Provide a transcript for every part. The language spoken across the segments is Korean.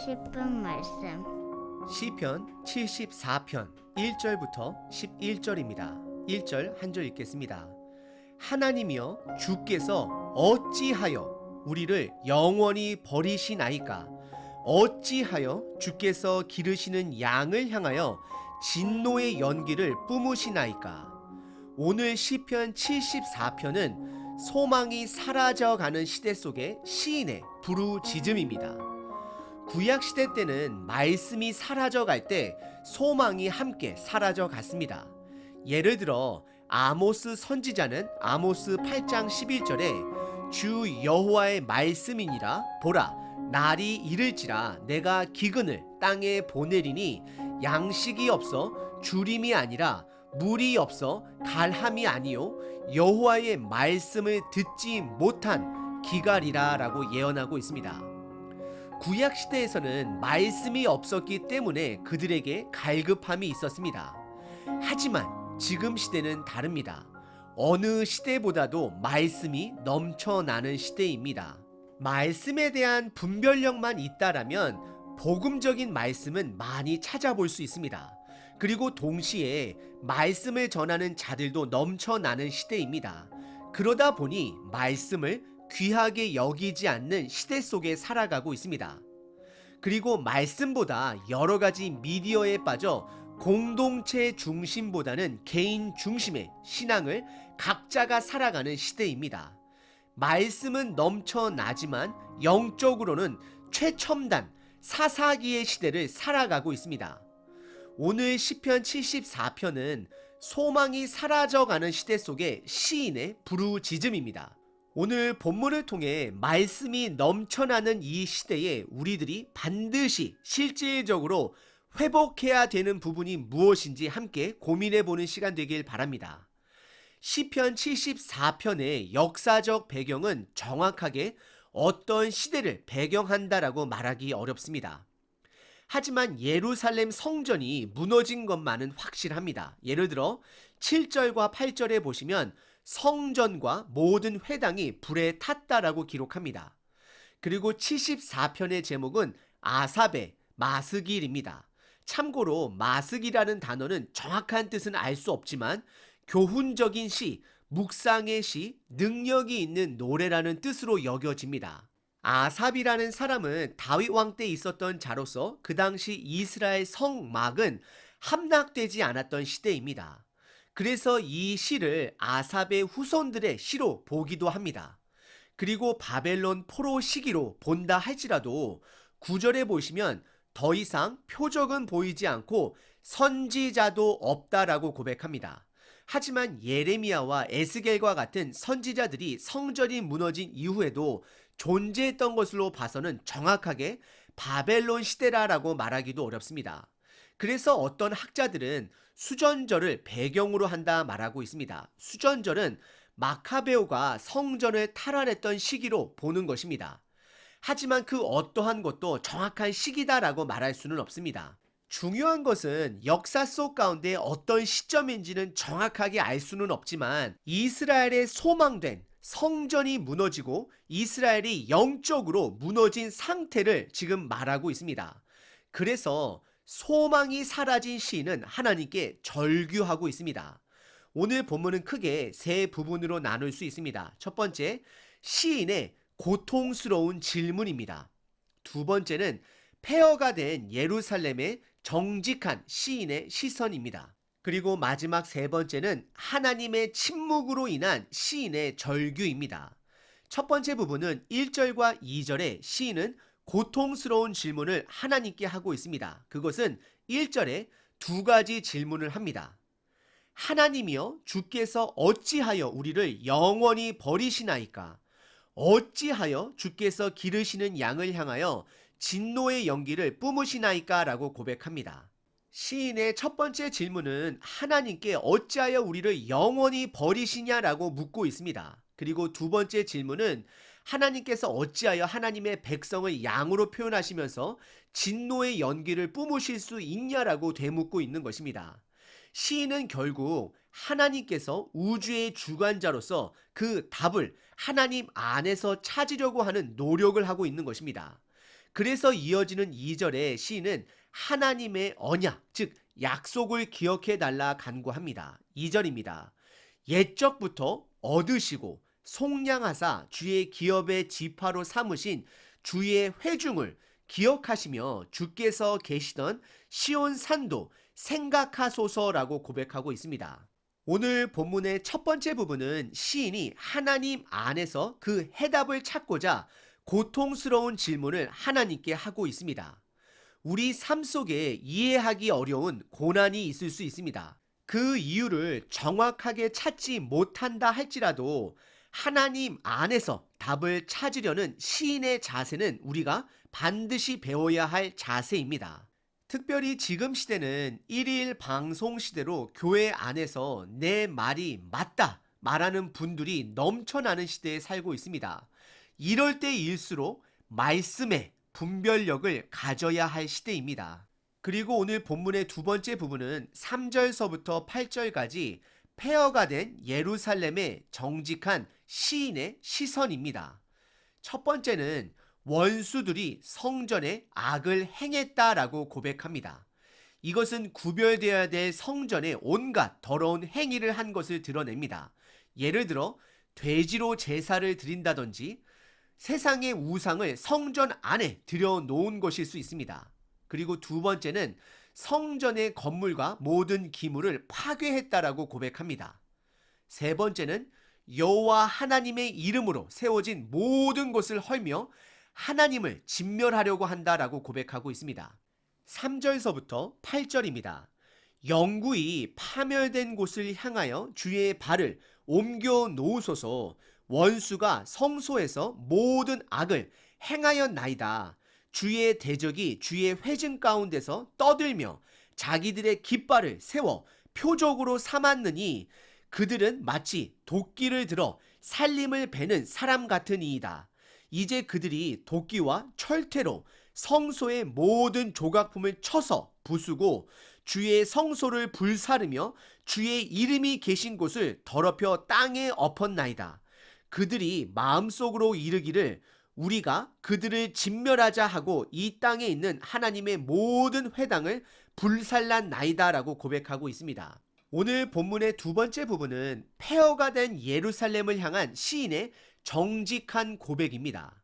싶은 말씀. 시편 74편 1절부터 11절입니다. 1절 한 절 읽겠습니다. 하나님이여 주께서 어찌하여 우리를 영원히 버리시나이까? 어찌하여 주께서 기르시는 양을 향하여 진노의 연기를 뿜으시나이까? 오늘 시편 74편은 소망이 사라져가는 시대 속의 시인의 부르짖음입니다. 구약시대 때는 말씀이 사라져갈 때 소망이 함께 사라져갔습니다. 예를 들어 아모스 선지자는 아모스 8장 11절에 주 여호와의 말씀이니라 보라 날이 이를지라 내가 기근을 땅에 보내리니 양식이 없어 주림이 아니라 물이 없어 갈함이 아니요 여호와의 말씀을 듣지 못한 기갈이라 라고 예언하고 있습니다. 구약시대에서는 말씀이 없었기 때문에 그들에게 갈급함이 있었습니다. 하지만 지금 시대는 다릅니다. 어느 시대보다도 말씀이 넘쳐나는 시대입니다. 말씀에 대한 분별력만 있다라면 복음적인 말씀은 많이 찾아볼 수 있습니다. 그리고 동시에 말씀을 전하는 자들도 넘쳐나는 시대입니다. 그러다 보니 말씀을 귀하게 여기지 않는 시대 속에 살아가고 있습니다. 그리고 말씀보다 여러 가지 미디어에 빠져 공동체 중심보다는 개인 중심의 신앙을 각자가 살아가는 시대입니다. 말씀은 넘쳐나지만 영적으로는 최첨단 사사기의 시대를 살아가고 있습니다. 오늘 시편 74편은 소망이 사라져가는 시대 속의 시인의 부르짖음입니다. 오늘 본문을 통해 말씀이 넘쳐나는 이 시대에 우리들이 반드시 실질적으로 회복해야 되는 부분이 무엇인지 함께 고민해보는 시간 되길 바랍니다. 시편 74편의 역사적 배경은 정확하게 어떤 시대를 배경한다라고 말하기 어렵습니다. 하지만 예루살렘 성전이 무너진 것만은 확실합니다. 예를 들어 7절과 8절에 보시면 성전과 모든 회당이 불에 탔다라고 기록합니다. 그리고 74편의 제목은 아삽의 마스길입니다. 참고로 마스기라는 단어는 정확한 뜻은 알 수 없지만 교훈적인 시, 묵상의 시, 능력이 있는 노래라는 뜻으로 여겨집니다. 아삽이라는 사람은 다윗 왕 때 있었던 자로서 그 당시 이스라엘 성막은 함락되지 않았던 시대입니다. 그래서 이 시를 아삽의 후손들의 시로 보기도 합니다. 그리고 바벨론 포로 시기로 본다 할지라도 9절에 보시면 더 이상 표적은 보이지 않고 선지자도 없다라고 고백합니다. 하지만 예레미야와 에스겔과 같은 선지자들이 성전이 무너진 이후에도 존재했던 것으로 봐서는 정확하게 바벨론 시대라고 말하기도 어렵습니다. 그래서 어떤 학자들은 수전절을 배경으로 한다 말하고 있습니다. 수전절은 마카베오가 성전을 탈환했던 시기로 보는 것입니다. 하지만 그 어떠한 것도 정확한 시기다라고 말할 수는 없습니다. 중요한 것은 역사 속 가운데 어떤 시점인지는 정확하게 알 수는 없지만 이스라엘의 소망된 성전이 무너지고 이스라엘이 영적으로 무너진 상태를 지금 말하고 있습니다. 그래서 소망이 사라진 시인은 하나님께 절규하고 있습니다. 오늘 본문은 크게 세 부분으로 나눌 수 있습니다. 첫 번째, 시인의 고통스러운 질문입니다. 두 번째는 폐허가 된 예루살렘의 정직한 시인의 시선입니다. 그리고 마지막 세 번째는 하나님의 침묵으로 인한 시인의 절규입니다. 첫 번째 부분은 1절과 2절에 시인은 고통스러운 질문을 하나님께 하고 있습니다. 그것은 1절에 두 가지 질문을 합니다. 하나님이여 주께서 어찌하여 우리를 영원히 버리시나이까? 어찌하여 주께서 기르시는 양을 향하여 진노의 연기를 뿜으시나이까? 라고 고백합니다. 시인의 첫 번째 질문은 하나님께 어찌하여 우리를 영원히 버리시냐라고 묻고 있습니다. 그리고 두 번째 질문은 하나님께서 어찌하여 하나님의 백성을 양으로 표현하시면서 진노의 연기를 뿜으실 수 있냐라고 되묻고 있는 것입니다. 시인은 결국 하나님께서 우주의 주관자로서 그 답을 하나님 안에서 찾으려고 하는 노력을 하고 있는 것입니다. 그래서 이어지는 2절에 시인은 하나님의 언약, 즉 약속을 기억해 달라 간구합니다. 2절입니다. 옛적부터 얻으시고 속량하사 주의 기업의 지파로 삼으신 주의 회중을 기억하시며 주께서 계시던 시온 산도 생각하소서라고 고백하고 있습니다. 오늘 본문의 첫 번째 부분은 시인이 하나님 안에서 그 해답을 찾고자 고통스러운 질문을 하나님께 하고 있습니다. 우리 삶 속에 이해하기 어려운 고난이 있을 수 있습니다. 그 이유를 정확하게 찾지 못한다 할지라도 하나님 안에서 답을 찾으려는 시인의 자세는 우리가 반드시 배워야 할 자세입니다. 특별히 지금 시대는 일일 방송 시대로 교회 안에서 내 말이 맞다 말하는 분들이 넘쳐나는 시대에 살고 있습니다. 이럴 때일수록 말씀의 분별력을 가져야 할 시대입니다. 그리고 오늘 본문의 두 번째 부분은 3절서부터 8절까지 폐허가 된 예루살렘의 정직한 시인의 시선입니다. 첫 번째는 원수들이 성전에 악을 행했다라고 고백합니다. 이것은 구별되어야 될 성전에 온갖 더러운 행위를 한 것을 드러냅니다. 예를 들어 돼지로 제사를 드린다든지 세상의 우상을 성전 안에 들여놓은 것일 수 있습니다. 그리고 두 번째는 성전의 건물과 모든 기물을 파괴했다라고 고백합니다. 세 번째는 여호와 하나님의 이름으로 세워진 모든 것을 헐며 하나님을 진멸하려고 한다라고 고백하고 있습니다. 3절서부터 8절입니다. 영구히 파멸된 곳을 향하여 주의 발을 옮겨 놓으소서. 원수가 성소에서 모든 악을 행하였나이다. 주의 대적이 주의 회중 가운데서 떠들며 자기들의 깃발을 세워 표적으로 삼았느니 그들은 마치 도끼를 들어 살림을 베는 사람 같으니이다. 이제 그들이 도끼와 철퇴로 성소의 모든 조각품을 쳐서 부수고 주의 성소를 불사르며 주의 이름이 계신 곳을 더럽혀 땅에 엎었나이다. 그들이 마음속으로 이르기를 우리가 그들을 진멸하자 하고 이 땅에 있는 하나님의 모든 회당을 불살랐나이다라고 고백하고 있습니다. 오늘 본문의 두 번째 부분은 폐허가 된 예루살렘을 향한 시인의 정직한 고백입니다.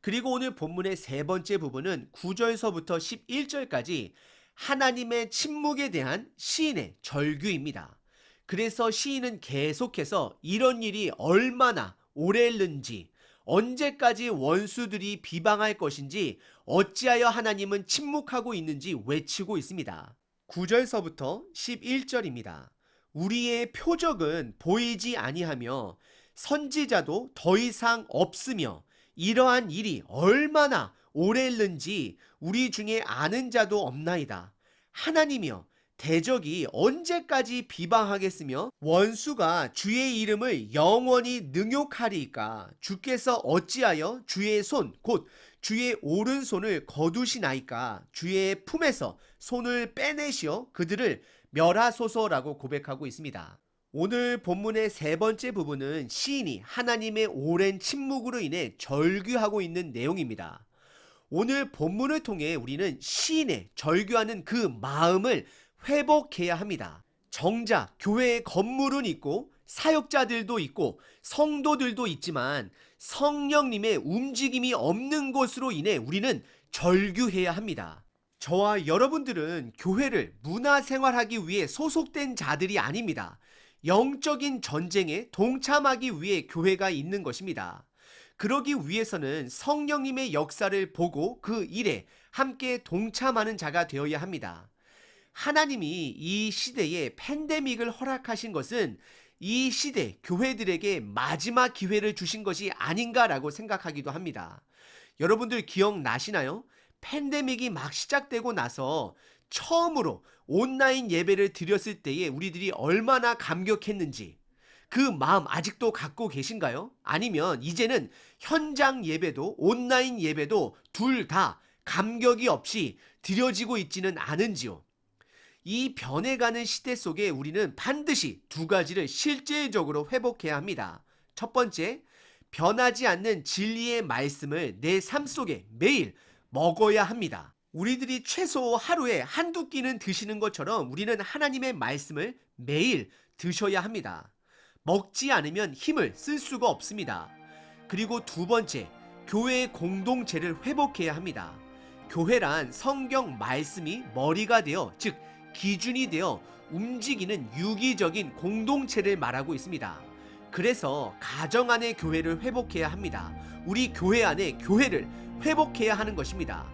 그리고 오늘 본문의 세 번째 부분은 9절서부터 11절까지 하나님의 침묵에 대한 시인의 절규입니다. 그래서 시인은 계속해서 이런 일이 얼마나 오래 했는지, 언제까지 원수들이 비방할 것인지, 어찌하여 하나님은 침묵하고 있는지 외치고 있습니다. 9절서부터 11절입니다. 우리의 표적은 보이지 아니하며 선지자도 더 이상 없으며 이러한 일이 얼마나 오래 했는지 우리 중에 아는 자도 없나이다. 하나님이여 대적이 언제까지 비방하겠으며 원수가 주의 이름을 영원히 능욕하리이까. 주께서 어찌하여 주의 손 곧 주의 오른손을 거두시나이까. 주의 품에서 손을 빼내시어 그들을 멸하소서라고 고백하고 있습니다. 오늘 본문의 세 번째 부분은 시인이 하나님의 오랜 침묵으로 인해 절규하고 있는 내용입니다. 오늘 본문을 통해 우리는 시인의 절규하는 그 마음을 회복해야 합니다. 정작 교회의 건물은 있고 사역자들도 있고 성도들도 있지만 성령님의 움직임이 없는 것으로 인해 우리는 절규해야 합니다. 저와 여러분들은 교회를 문화생활하기 위해 소속된 자들이 아닙니다. 영적인 전쟁에 동참하기 위해 교회가 있는 것입니다. 그러기 위해서는 성령님의 역사를 보고 그 일에 함께 동참하는 자가 되어야 합니다. 하나님이 이 시대에 팬데믹을 허락하신 것은 이 시대 교회들에게 마지막 기회를 주신 것이 아닌가라고 생각하기도 합니다. 여러분들 기억나시나요? 팬데믹이 막 시작되고 나서 처음으로 온라인 예배를 드렸을 때에 우리들이 얼마나 감격했는지 그 마음 아직도 갖고 계신가요? 아니면 이제는 현장 예배도 온라인 예배도 둘 다 감격이 없이 드려지고 있지는 않은지요? 이 변해가는 시대 속에 우리는 반드시 두 가지를 실질적으로 회복해야 합니다. 첫 번째, 변하지 않는 진리의 말씀을 내 삶 속에 매일 먹어야 합니다. 우리들이 최소 하루에 한두 끼는 드시는 것처럼 우리는 하나님의 말씀을 매일 드셔야 합니다. 먹지 않으면 힘을 쓸 수가 없습니다. 그리고 두 번째, 교회의 공동체를 회복해야 합니다. 교회란 성경 말씀이 머리가 되어, 즉 기준이 되어 움직이는 유기적인 공동체를 말하고 있습니다. 그래서 가정 안의 교회를 회복해야 합니다. 우리 교회 안에 교회를 회복해야 하는 것입니다.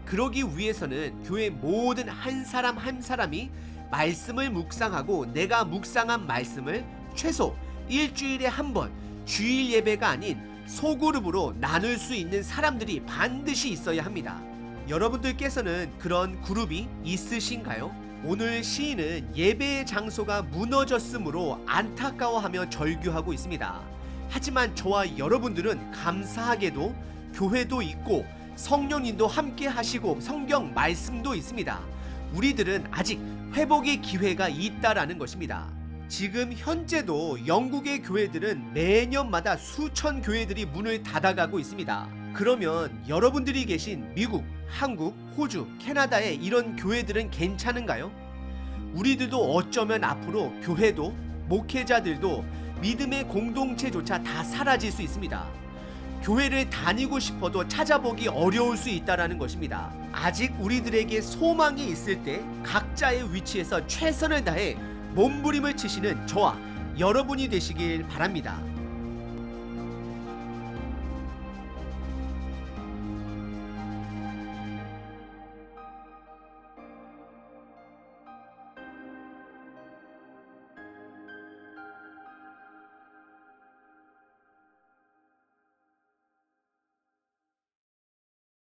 그러기 위해서는 교회 모든 한 사람 한 사람이 말씀을 묵상하고 내가 묵상한 말씀을 최소 일주일에 한 번, 주일 예배가 아닌 소그룹으로 나눌 수 있는 사람들이 반드시 있어야 합니다. 여러분들께서는 그런 그룹이 있으신가요? 오늘 시인은 예배의 장소가 무너졌으므로 안타까워하며 절규하고 있습니다. 하지만 저와 여러분들은 감사하게도 교회도 있고 성령님도 함께 하시고 성경 말씀도 있습니다. 우리들은 아직 회복의 기회가 있다라는 것입니다. 지금 현재도 영국의 교회들은 매년마다 수천 교회들이 문을 닫아가고 있습니다. 그러면 여러분들이 계신 미국, 한국, 호주, 캐나다의 이런 교회들은 괜찮은가요? 우리들도 어쩌면 앞으로 교회도 목회자들도 믿음의 공동체조차 다 사라질 수 있습니다. 교회를 다니고 싶어도 찾아보기 어려울 수 있다는 것입니다. 아직 우리들에게 소망이 있을 때 각자의 위치에서 최선을 다해 몸부림을 치시는 저와 여러분이 되시길 바랍니다.